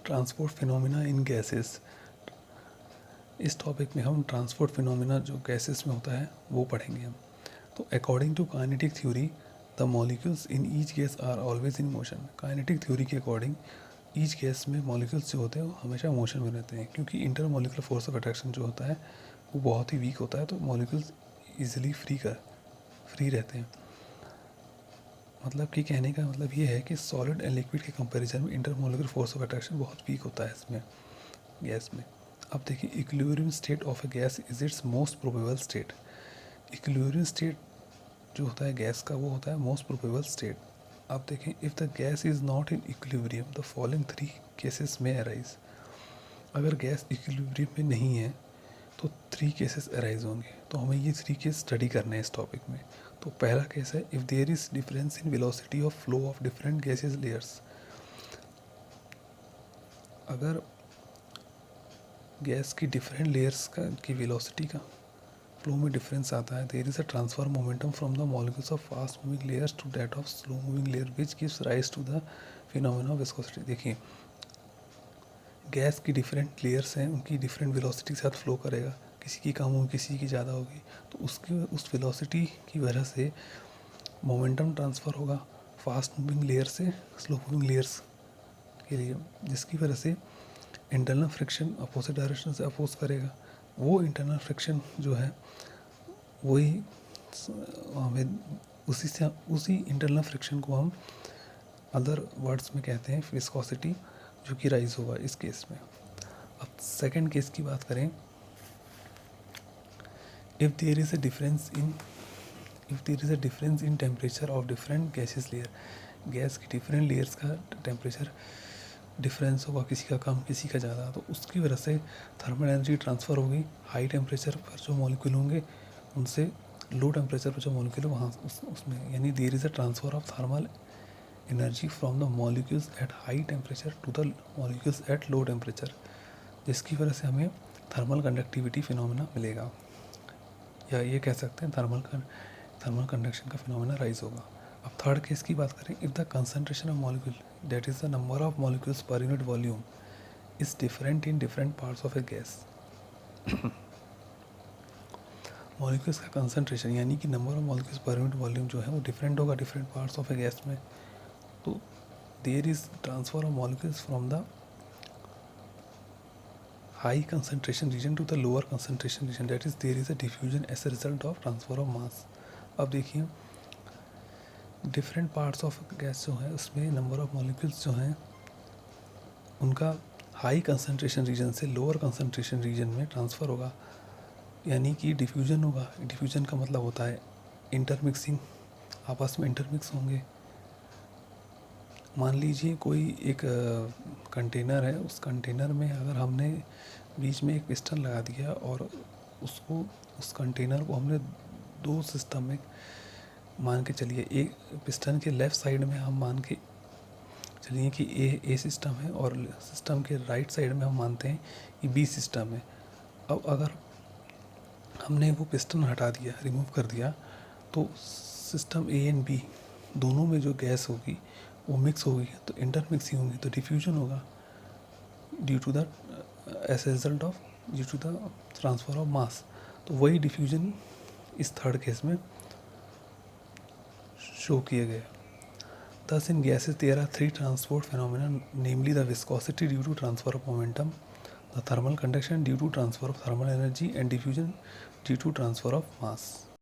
Transport phenomena in gases. इस topic में हम ट्रांसपोर्ट फिनोमिना जो गैसेस में होता है वो पढ़ेंगे हम। तो according to kinetic theory the molecules in each gas are always in motion. Kinetic theory के अकॉर्डिंग ईच गैस में मॉलिक्यूल्स जो होते हैं वो हमेशा मोशन में रहते हैं, क्योंकि inter molecular force of attraction जो होता है वो बहुत ही वीक होता है, तो मॉलिक्यूल्स ईजिली फ्री रहते हैं। मतलब कि कहने का मतलब ये है कि सॉलिड एंड लिक्विड के कंपैरिजन में इंटरमोलिकुलर फोर्स ऑफ अट्रैक्शन बहुत वीक होता है इसमें गैस में। अब देखिए, equilibrium state of a gas is it's most probable state. Equilibrium state जो होता है गैस का वो होता है मोस्ट प्रोबेबल स्टेट। अब देखें, if the gas is not in equilibrium the following 3 cases में अराइज। अगर गैस इक्विलिब्रियम में नहीं है तो 3 केसेस अराइज होंगे। तो हमें ये 3 केस स्टडी करने हैं इस टॉपिक में। तो पहला केस है, if there is difference in velocity of flow of different gases layers. अगर गैस की डिफरेंट लेयर्स की वेलोसिटी का फ्लो में डिफरेंस आता है, there is a transfer momentum from the molecules of fast moving layers to that of slow moving layer which gives rise to the phenomena of viscosity. देखिए, gas की different layers हैं, उनकी different velocity के साथ flow करेगा, किसी की कम होगी किसी की ज़्यादा होगी, तो उसकी उस वेलोसिटी की वजह से मोमेंटम ट्रांसफ़र होगा फास्ट मूविंग लेयर से स्लो मूविंग लेयर्स के लिए, जिसकी वजह से इंटरनल फ्रिक्शन अपोजिट डायरेक्शन से अपोज करेगा। वो इंटरनल फ्रिक्शन जो है वही हमें उसी इंटरनल फ्रिक्शन को हम अदर वर्ड्स में कहते हैं विस्कोसिटी, जो कि राइज होगा इस केस में। अब सेकंड केस की बात करें, if there is a difference in temperature of different gases layer. Gas की डिफरेंट लेयर्स का टेम्परेचर डिफरेंस होगा, किसी का कम किसी का ज़्यादा, तो उसकी वजह से थर्मल एनर्जी ट्रांसफ़र होगी। हाई टेम्परेचर पर जो मॉलिक्यूल होंगे उनसे लो टेम्परेचर पर जो मॉलिक्यूल है वहाँ उसमें, यानी there is a transfer of thermal energy from the molecules at high temperature to the molecules at low temperature, जिसकी वजह से हमें थर्मल कंडक्टिविटी फिनोमेना मिलेगा, या ये कह सकते हैं थर्मल कंडक्शन का फिनोमेना राइज होगा। अब थर्ड केस की बात करें, if the concentration of molecule that is the number of molecules per unit volume is different in different parts of a gas. Molecules का कंसंट्रेशन यानी कि number of molecules per unit volume जो है वो different होगा different parts of a gas में। तो there is transfer of molecules from the high concentration region to the lower concentration region, that is there is a diffusion as a result of transfer of mass। अब देखिए, different parts of gas जो है उसमें number of molecules जो हैं उनका high concentration region से lower concentration region में ट्रांसफ़र होगा, यानी कि डिफ्यूजन होगा। डिफ्यूजन का मतलब होता है इंटरमिक्सिंग, आपस में इंटरमिक्स होंगे। मान लीजिए कोई एक कंटेनर है, उस कंटेनर में अगर हमने बीच में एक पिस्टन लगा दिया और उस कंटेनर को हमने 2 सिस्टम में मान के चलिए, एक पिस्टन के लेफ़्ट साइड में हम मान के चलिए कि ए सिस्टम है और सिस्टम के राइट साइड में हम मानते हैं कि बी सिस्टम है। अब अगर हमने वो पिस्टन हटा दिया, रिमूव कर दिया, तो सिस्टम ए एंड बी दोनों में जो गैस होगी वो मिक्स होगी, तो इंटरमिक्सिंग होगी, तो डिफ्यूजन होगा due to the transfer of mass. तो वही डिफ्यूजन इस थर्ड केस में शो किया गया। Thus in gases there are 3 transport phenomena, namely the viscosity due to transfer of momentum, the thermal conduction due to transfer of thermal energy, and diffusion due to transfer of mass।